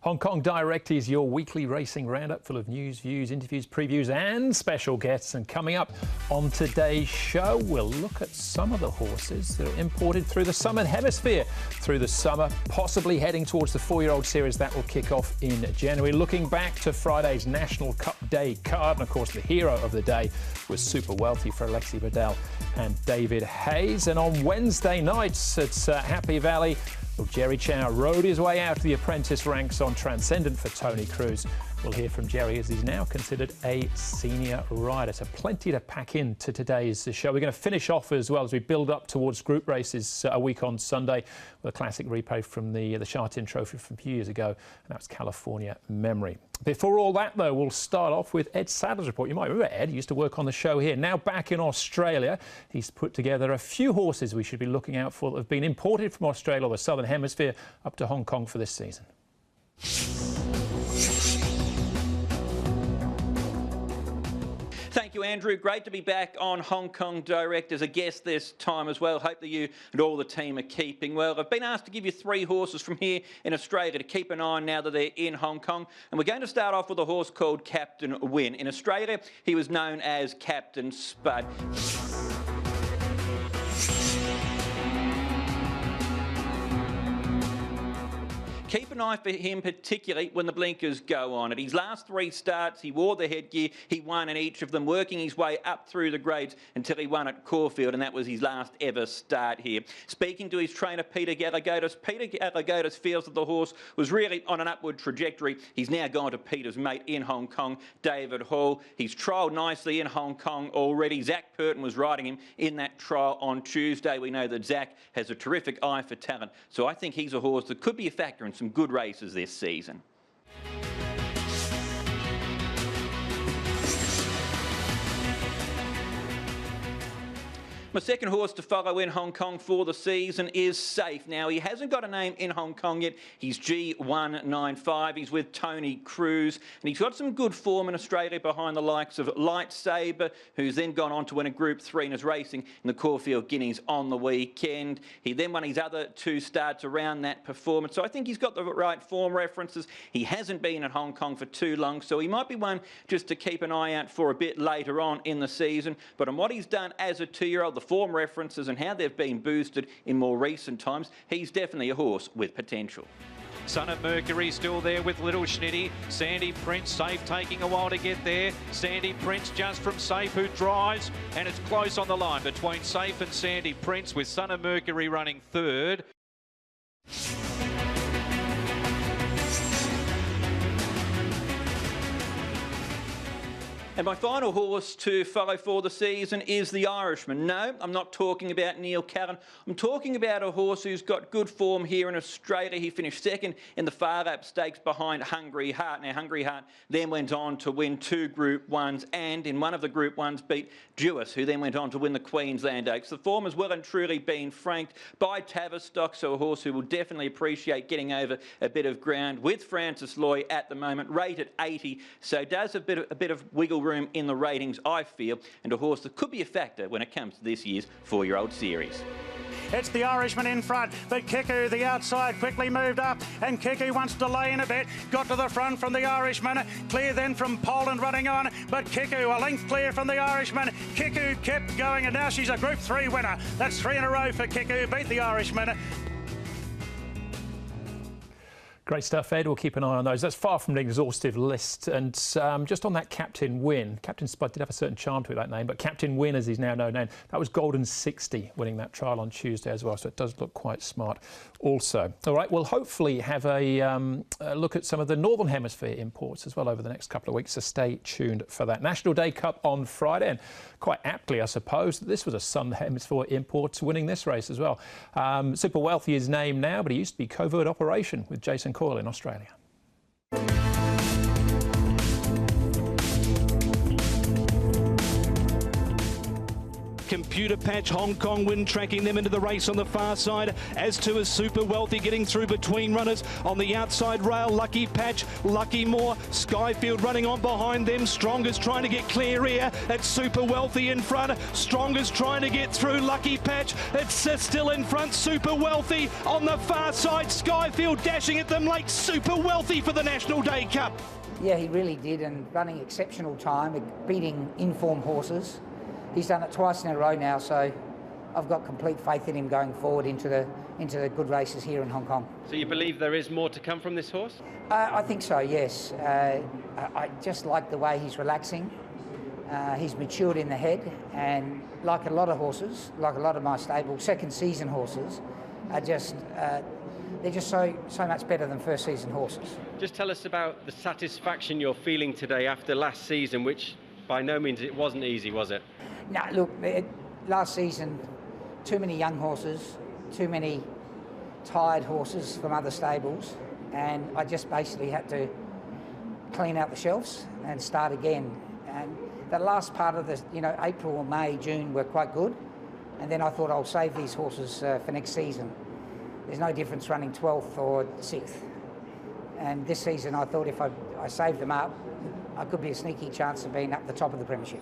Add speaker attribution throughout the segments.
Speaker 1: Hong Kong Direct is your weekly racing roundup full of news, views, interviews, previews and special guests. And coming up on today's show, we'll look at some of the horses that are imported through the Southern Hemisphere through the summer, possibly heading towards the four-year-old series that will kick off in January. Looking back to Friday's National Cup Day card, and of course the hero of the day was Super Wealthy for Alexi Bredel and David Hayes. And on Wednesday nights at Happy Valley, well, Jerry Chau rode his way out of the apprentice ranks on Transcendent for Tony Cruz. We'll hear from Jerry as he's now considered a senior rider. So plenty to pack into today's show. We're going to finish off as well as we build up towards group races a week on Sunday with a classic replay from the Sha Tin Trophy from a few years ago, and that was California Memory. Before all that, though, we'll start off with Ed Sadler's report. You might remember Ed, he used to work on the show here. Now back in Australia, he's put together a few horses we should be looking out for that have been imported from Australia or the Southern Hemisphere up to Hong Kong for this season.
Speaker 2: Thank you, Andrew. Great to be back on Hong Kong Direct as a guest this time as well. Hope that you and all the team are keeping well. I've been asked to give you three horses from here in Australia to keep an eye on now that they're in Hong Kong. And we're going to start off with a horse called Captain Win. In Australia, he was known as Captain Spud. Keep an eye for him, particularly when the blinkers go on. At his last three starts, he wore the headgear. He won in each of them, working his way up through the grades until he won at Caulfield, and that was his last ever start here. Speaking to his trainer, Peter Galagotis feels that the horse was really on an upward trajectory. He's now gone to Peter's mate in Hong Kong, David Hall. He's trialled nicely in Hong Kong already. Zach Purton was riding him in that trial on Tuesday. We know that Zach has a terrific eye for talent, so I think he's a horse that could be a factor in some good races this season. My second horse to follow in Hong Kong for the season is Safe. Now, he hasn't got a name in Hong Kong yet. He's G195. He's with Tony Cruz. And he's got some good form in Australia behind the likes of Lightsaber, who's then gone on to win a Group 3 and is racing in the Caulfield Guineas on the weekend. He then won his other two starts around that performance. So I think he's got the right form references. He hasn't been in Hong Kong for too long, so he might be one just to keep an eye out for a bit later on in the season. But on what he's done as a two-year-old, the form references and how they've been boosted in more recent times, he's definitely a horse with potential.
Speaker 3: Son of Mercury still there with Little Schnitty. Sandy Prince, Safe taking a while to get there. Sandy Prince just from Safe, who drives, and it's close on the line between Safe and Sandy Prince, with Son of Mercury running third.
Speaker 2: And my final horse to follow for the season is the Irishman. No, I'm not talking about Neil Callan. I'm talking about a horse who's got good form here in Australia. He finished second in the Farlap Stakes behind Hungry Heart. Now, Hungry Heart then went on to win two Group 1s and in one of the Group 1s beat Jewis, who then went on to win the Queensland Oaks. The form has well and truly been franked by Tavistock, so a horse who will definitely appreciate getting over a bit of ground with Francis Loy at the moment, rated 80, so does a bit of wiggle room in the ratings, I feel, and a horse that could be a factor when it comes to this year's four-year-old series.
Speaker 4: It's the Irishman in front, but Kiku, the outside, quickly moved up, and Kiku wants to lay in a bit, got to the front from the Irishman, clear then from Poland running on, but Kiku a length clear from the Irishman. Kiku kept going, and now she's a Group 3 winner. That's 3 in a row for Kiku, beat the Irishman.
Speaker 1: Great stuff, Ed. We'll keep an eye on those. That's far from an exhaustive list. And just on that Captain Win, Captain Spud did have a certain charm to that name, but Captain Win, as he's now known, that was Golden 60 winning that trial on Tuesday as well, so it does look quite smart also. All right, we'll hopefully have a look at some of the Northern Hemisphere imports as well over the next couple of weeks, so stay tuned for that. National Day Cup on Friday, and quite aptly, I suppose, this was a Southern Hemisphere import winning this race as well. Super Wealthy is named now, but he used to be covert operation with Jason Coyle in Australia.
Speaker 5: Computer Patch, Hong Kong Win tracking them into the race on the far side, as to is Super Wealthy getting through between runners. On the outside rail, Lucky Patch, Lucky Moore, Skyfield running on behind them. Strongest trying to get clear here. It's Super Wealthy in front. Strongest trying to get through. Lucky Patch, it's still in front. Super Wealthy on the far side. Skyfield dashing at them like Super Wealthy for the National Day Cup.
Speaker 6: Yeah, he really did, and running exceptional time, beating in-form horses. He's done it twice in a row now, so I've got complete faith in him going forward into the good races here in Hong Kong.
Speaker 7: So you believe there is more to come from this horse?
Speaker 6: I think so, yes. I just like the way he's relaxing. He's matured in the head, and like a lot of horses, like a lot of my stable, second season horses, are just they're just so much better than first season horses.
Speaker 7: Just tell us about the satisfaction you're feeling today after last season, which by no means it wasn't easy, was it?
Speaker 6: No, look, last season, too many young horses, too many tired horses from other stables, and I just basically had to clean out the shelves and start again. And the last part of the, April, May, June were quite good, and then I thought I'll save these horses for next season. There's no difference running 12th or 6th. And this season I thought if I saved them up, I could be a sneaky chance of being up the top of the premiership.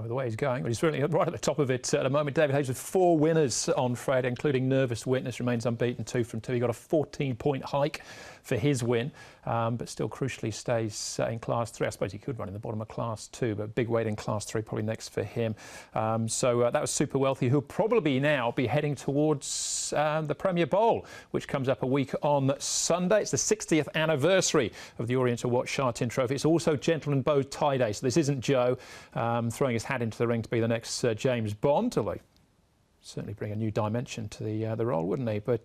Speaker 1: The way he's going, but he's really right at the top of it at the moment. David Hayes with 4 winners on Friday, including Nervous Witness, remains unbeaten, 2 from 2. He got a 14-point hike for his win, but still crucially stays in Class 3. I suppose he could run in the bottom of Class 2, but big weight in Class 3 probably next for him. So that was Super Wealthy, who'll probably now be heading towards the Premier Bowl, which comes up a week on Sunday. It's the 60th anniversary of the Oriental Watch Sha Tin Trophy. It's also Gentleman Bow Tie Day, so this isn't Joe throwing his hat into the ring to be the next James Bond, although certainly bring a new dimension to the role, wouldn't he? But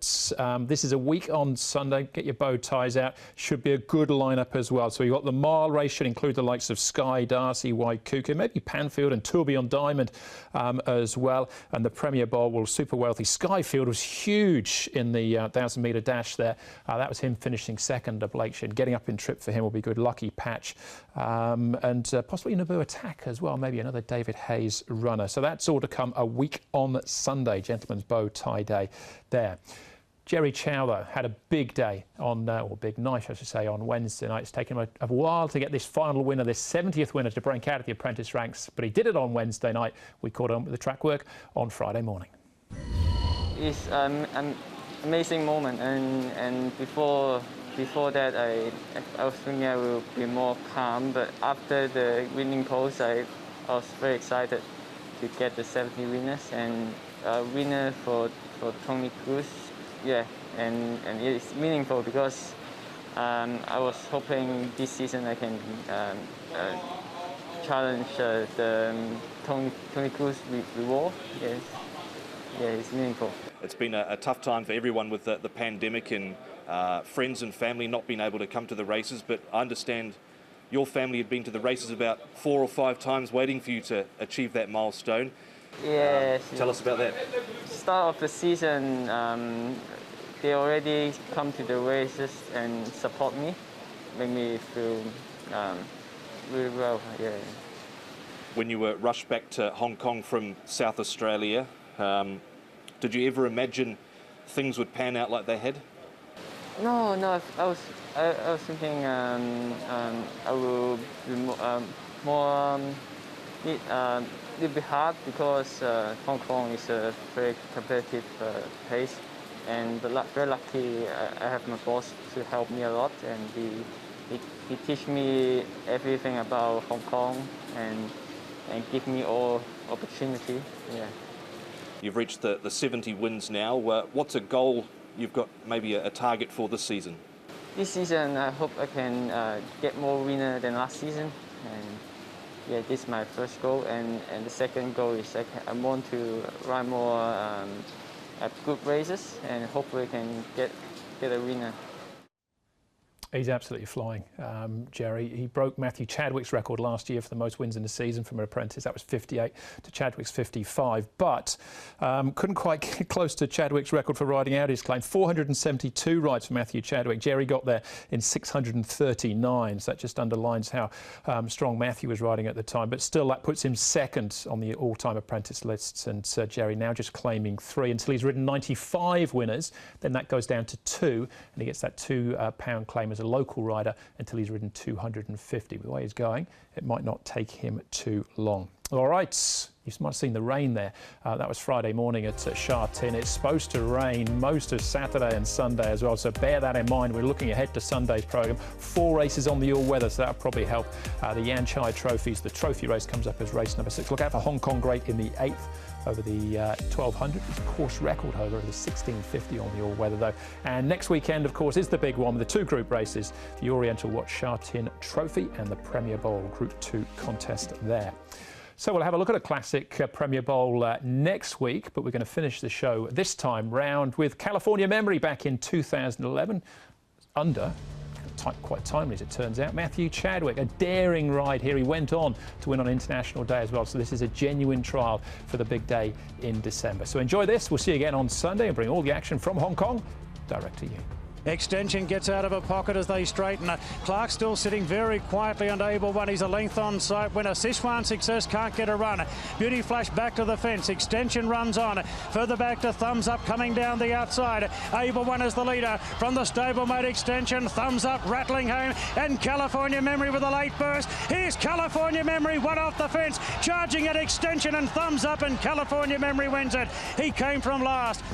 Speaker 1: this is a week on Sunday. Get your bow ties out. Should be a good lineup as well. So you've got the mile race, should include the likes of Sky, Darcy, White Cuckoo, maybe Panfield and Tourbillon Diamond as well. And the Premier Bowl will Super Wealthy. Skyfield was huge in the 1,000-metre dash there. That was him finishing second to Blake Shin. Getting up in trip for him will be good. Lucky Patch. And possibly Naboo Attack as well. Maybe another David Hayes runner. So that's all to come a week on Sunday, Gentleman's Bow Tie Day there. Jerry Chau, though, had a big day on, or big night, I should say, on Wednesday night. It's taken him a while to get this final winner, this 70th winner, to break out of the apprentice ranks, but he did it on Wednesday night. We caught on with the track work on Friday morning.
Speaker 8: It's an amazing moment, and before that, I was thinking I will be more calm, but after the winning post, I was very excited to get the 70 winners, and winner for Tony Cruz. Yeah, and it's meaningful because I was hoping this season I can challenge the Tony Cruz reward. Yes. Yeah, it's meaningful.
Speaker 9: It's been a tough time for everyone with the pandemic and friends and family not being able to come to the races, but I understand your family had been to the races about 4 or 5 times waiting for you to achieve that milestone.
Speaker 8: Yes.
Speaker 9: Tell us about that.
Speaker 8: Start of the season, they already come to the races and support me, make me feel really well. Yeah.
Speaker 9: When you were rushed back to Hong Kong from South Australia, did you ever imagine things would pan out like they had?
Speaker 8: No. I was thinking I will be more little bit hard because Hong Kong is a very competitive place, and very lucky I have my boss to help me a lot, and he teach me everything about Hong Kong and give me all opportunity. Yeah.
Speaker 9: You've reached the 70 wins now. What's a goal you've got, maybe a target for this season?
Speaker 8: This season I hope I can get more winner than last season, and yeah, this is my first goal, and the second goal is I want to run more at good races, and hopefully can get a winner.
Speaker 1: He's absolutely flying, Jerry. He broke Matthew Chadwick's record last year for the most wins in the season from an apprentice. That was 58 to Chadwick's 55, but couldn't quite get close to Chadwick's record for riding out his claim. 472 rides for Matthew Chadwick. Jerry got there in 639, so that just underlines how strong Matthew was riding at the time. But still, that puts him second on the all-time apprentice lists, and Jerry now just claiming 3 until he's ridden 95 winners. Then that goes down to 2, and he gets that £2 claim as a local rider until he's ridden 250. With the way he's going, it might not take him too long. All right, you might have seen the rain there. That was Friday morning at Sha Tin. It's supposed to rain most of Saturday and Sunday as well, so bear that in mind. We're looking ahead to Sunday's programme. 4 races on the all-weather, so that'll probably help. The Yan Chai trophies. The trophy race comes up as race number 6. Look out for Hong Kong Great in the 8th over the 1200. It's a course record, however, of the 1650 on the all-weather, though. And next weekend, of course, is the big one with the 2 group races, the Oriental Watch Sha Tin Trophy and the Premier Bowl Group 2 contest there. So we'll have a look at a classic Premier Bowl next week, but we're going to finish the show this time round with California Memory back in 2011 under, quite timely as it turns out, Matthew Chadwick. A daring ride here. He went on to win on International Day as well, so this is a genuine trial for the big day in December. So enjoy this. We'll see you again on Sunday and bring all the action from Hong Kong direct to you.
Speaker 4: Extension gets out of a pocket as they straighten. Clark still sitting very quietly on Able One. He's a length on sight winner. Sichuan Success can't get a run. Beauty Flash back to the fence. Extension runs on. Further back to Thumbs Up coming down the outside. Able One is the leader from the stablemate Extension. Thumbs Up rattling home. And California Memory with a late burst. Here's California Memory, one off the fence. Charging at Extension and Thumbs Up, and California Memory wins it. He came from last.